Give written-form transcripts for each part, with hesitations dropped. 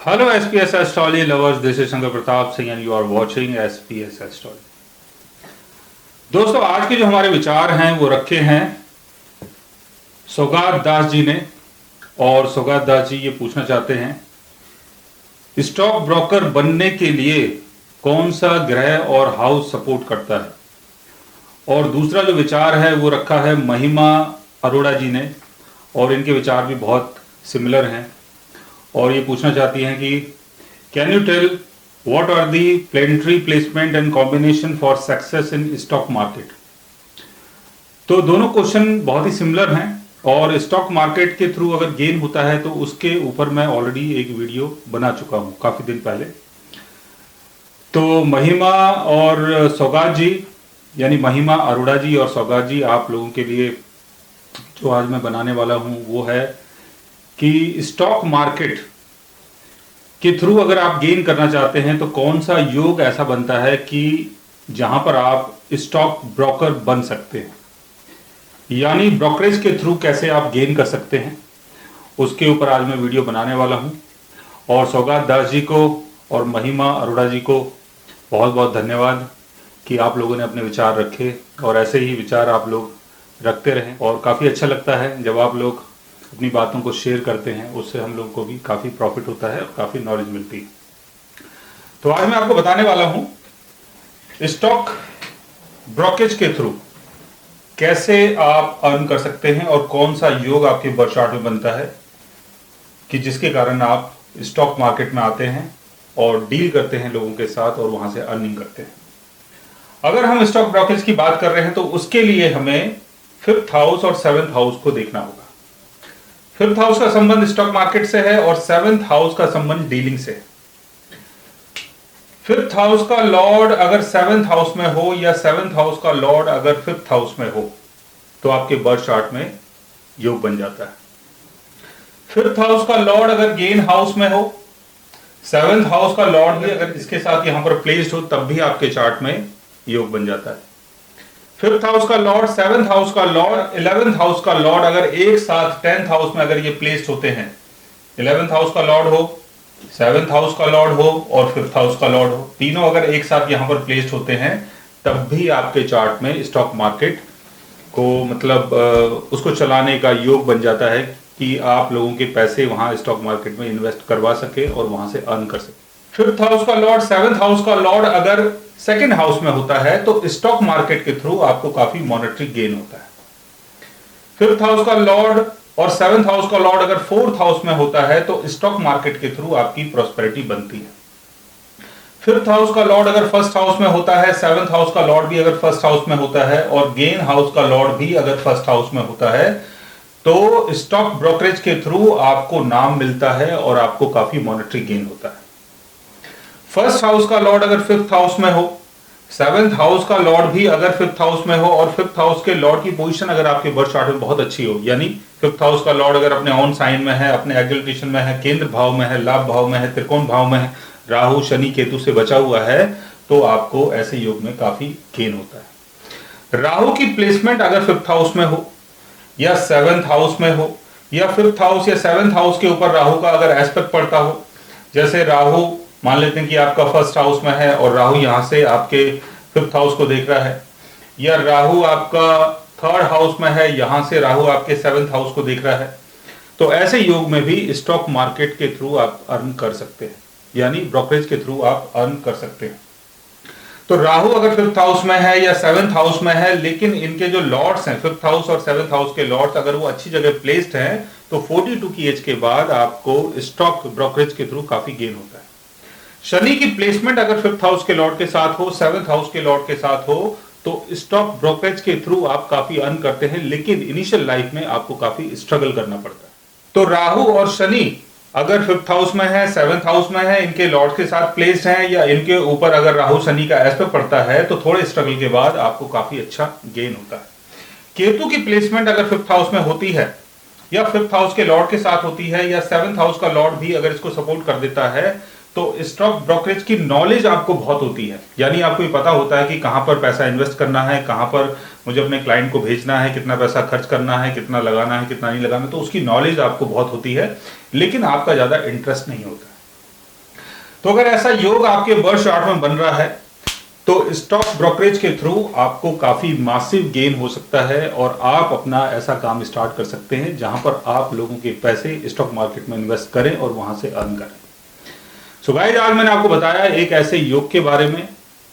Hello SPS Astrology lovers, this is Shankar Pratap Singh and you are watching SPS Astrology। दोस्तों आज के जो हमारे विचार हैं वो रखे हैं सौगात दास जी ने। और सौगात दास जी ये पूछना चाहते हैं स्टॉक ब्रोकर बनने के लिए कौन सा ग्रह और हाउस सपोर्ट करता है। और दूसरा जो विचार है वो रखा है महिमा अरोड़ा जी ने और इनके विचार भी बहुत सिमिलर हैं। और ये पूछना चाहती हैं कि can you tell what are the planetary placement and combination for success in stock market. तो दोनों क्वेश्चन बहुत ही सिमिलर हैं और स्टॉक मार्केट के थ्रू अगर गेन होता है तो उसके ऊपर मैं ऑलरेडी एक वीडियो बना चुका हूं काफी दिन पहले। तो महिमा और सौगात जी यानी महिमा अरोड़ा जी और सौगात जी, आप लोगों के लिए जो आज मैं बनाने वाला हूं वो है कि स्टॉक मार्केट के थ्रू अगर आप गेन करना चाहते हैं तो कौन सा योग ऐसा बनता है कि जहां पर आप स्टॉक ब्रोकर बन सकते हैं, यानी ब्रोकरेज के थ्रू कैसे आप गेन कर सकते हैं, उसके ऊपर आज मैं वीडियो बनाने वाला हूं। और सौगात दास जी को और महिमा अरोड़ा जी को बहुत बहुत धन्यवाद कि आप लोगों ने अपने विचार रखे और ऐसे ही विचार आप लोग रखते रहें। और काफ़ी अच्छा लगता है जब आप लोग अपनी बातों को शेयर करते हैं, उससे हम लोगों को भी काफ़ी प्रॉफिट होता है और काफ़ी नॉलेज मिलती है। तो आज मैं आपको बताने वाला हूं स्टॉक ब्रोकरेज के थ्रू कैसे आप अर्न कर सकते हैं और कौन सा योग आपके बर्थ चार्ट में बनता है कि जिसके कारण आप स्टॉक मार्केट में आते हैं और डील करते हैं लोगों के साथ और वहां से अर्निंग करते हैं। अगर हम स्टॉक ब्रोकरेज की बात कर रहे हैं तो उसके लिए हमें 5th हाउस और 7th हाउस को देखना होगा। 5th हाउस का संबंध स्टॉक मार्केट से है और 7th हाउस का संबंध डीलिंग से है। 5th हाउस का लॉर्ड अगर 7th हाउस में हो या 7th हाउस का लॉर्ड अगर 5th हाउस में हो तो आपके बर्थ चार्ट में योग बन जाता है। 5th हाउस का लॉर्ड अगर गेन हाउस में हो, 7th हाउस का लॉर्ड भी अगर इसके साथ यहां पर प्लेस्ड हो तब भी आपके चार्ट में योग बन जाता है। 5th हाउस का लॉर्ड, 7th हाउस का लॉर्ड, 11th हाउस का लॉर्ड अगर एक साथ 10th हाउस में अगर ये प्लेस्ड होते हैं, 11th हाउस का लॉर्ड हो, 7th हाउस का लॉर्ड हो और 5th हाउस का लॉर्ड हो, तीनों अगर एक साथ यहां पर प्लेस्ड होते हैं तब भी आपके चार्ट में स्टॉक मार्केट को मतलब उसको चलाने का योग बन जाता है कि आप लोगों के पैसे वहां स्टॉक मार्केट में इन्वेस्ट करवा सके और वहां से अर्न कर सके। 5th हाउस का लॉर्ड, 7th हाउस का लॉर्ड अगर 2nd हाउस में होता है तो स्टॉक मार्केट के थ्रू आपको काफी मॉनेटरी गेन होता है। 5th हाउस का लॉर्ड और 7th हाउस का लॉर्ड अगर 4th हाउस में होता है तो स्टॉक मार्केट के थ्रू आपकी प्रॉस्पेरिटी बनती है। 5th हाउस का लॉर्ड अगर 1st हाउस में होता है, 7th हाउस का लॉर्ड भी अगर 1st हाउस में होता है और गेन हाउस का लॉर्ड भी अगर 1st हाउस में होता है तो स्टॉक ब्रोकरेज के थ्रू आपको नाम मिलता है और आपको काफी मॉनेटरी गेन होता है। 1st हाउस का लॉर्ड अगर 5th हाउस में हो, 7th हाउस का लॉर्ड भी अगर 5th हाउस में हो और 5th हाउस के लॉर्ड की पोजीशन अगर आपके बर्थ चार्ट में बहुत अच्छी हो, यानी 5th हाउस का लॉर्ड अगर अपने ऑन साइन में है, अपने एग्रीगेशन में है, केंद्र भाव में है, लाभ भाव में है, त्रिकोण भाव में है, राहु शनि केतु से बचा हुआ है, तो आपको ऐसे योग में काफी गेन होता है। राहु की प्लेसमेंट अगर 5th हाउस में हो या 7th हाउस में हो या 5th हाउस या 7th हाउस के ऊपर राहु का अगर एस्पेक्ट पड़ता हो, जैसे राहु मान लेते हैं कि आपका 1st हाउस में है और राहु यहां से आपके 5th हाउस को देख रहा है, या राहु आपका 3rd हाउस में है, यहां से राहु आपके 7th हाउस को देख रहा है, तो ऐसे योग में भी स्टॉक मार्केट के थ्रू आप अर्न कर सकते हैं, यानी ब्रोकरेज के थ्रू आप अर्न कर सकते हैं। तो राहु अगर 5th हाउस में है या 7th हाउस में है, लेकिन इनके जो लॉर्ड्स हैं 5th हाउस और 7th हाउस के लॉर्ड्स अगर वो अच्छी जगह प्लेस्ड हैं तो 42 की एज के बाद आपको स्टॉक ब्रोकरेज के थ्रू काफी गेन होता है। शनि की प्लेसमेंट अगर 5th हाउस के लॉर्ड के साथ हो, 7th हाउस के लॉर्ड के साथ हो तो स्टॉक ब्रोकरेज के थ्रू आप काफी अर्न करते हैं, लेकिन इनिशियल लाइफ में आपको काफी स्ट्रगल करना पड़ता है। तो राहु और शनि अगर 5th हाउस में है, 7th हाउस में है, इनके लॉर्ड के साथ प्लेस्ड हैं या इनके ऊपर अगर राहु शनि का एस्पेक्ट पड़ता है तो थोड़े स्ट्रगल के बाद आपको काफी अच्छा गेन होता है। केतु की प्लेसमेंट अगर 5th हाउस में होती है या 5th हाउस के लॉर्ड के साथ होती है या 7th हाउस का लॉर्ड भी अगर इसको सपोर्ट कर देता है तो स्टॉक ब्रोकरेज की नॉलेज आपको बहुत होती है, यानी आपको ये पता होता है कि कहां पर पैसा इन्वेस्ट करना है, कहां पर मुझे अपने क्लाइंट को भेजना है, कितना पैसा खर्च करना है, कितना लगाना है, कितना नहीं लगाना, तो उसकी नॉलेज आपको बहुत होती है, लेकिन आपका ज्यादा इंटरेस्ट नहीं होता। तो अगर ऐसा योग आपके बर्थ चार्ट में बन रहा है तो स्टॉक ब्रोकरेज के थ्रू आपको काफी मासिव गेन हो सकता है और आप अपना ऐसा काम स्टार्ट कर सकते हैं जहां पर आप लोगों के पैसे स्टॉक मार्केट में इन्वेस्ट करें और वहां से अर्न करें। सो गाइस, आज मैंने आपको बताया एक ऐसे योग के बारे में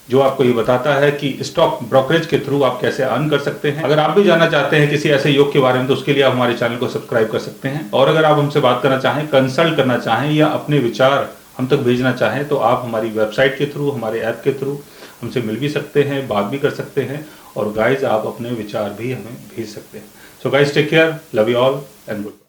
जो आपको ये बताता है कि स्टॉक ब्रोकरेज के थ्रू आप कैसे अर्न कर सकते हैं। अगर आप भी जानना चाहते हैं किसी ऐसे योग के बारे में तो उसके लिए आप हमारे चैनल को सब्सक्राइब कर सकते हैं। और अगर आप हमसे बात करना चाहें, कंसल्ट करना चाहें या अपने विचार हम तक भेजना चाहें तो आप हमारी वेबसाइट के थ्रू, हमारे ऐप के थ्रू हमसे मिल भी सकते हैं, बात भी कर सकते हैं और गाइज आप अपने विचार भी हमें भेज सकते हैं। So guys, take care, love you all and good.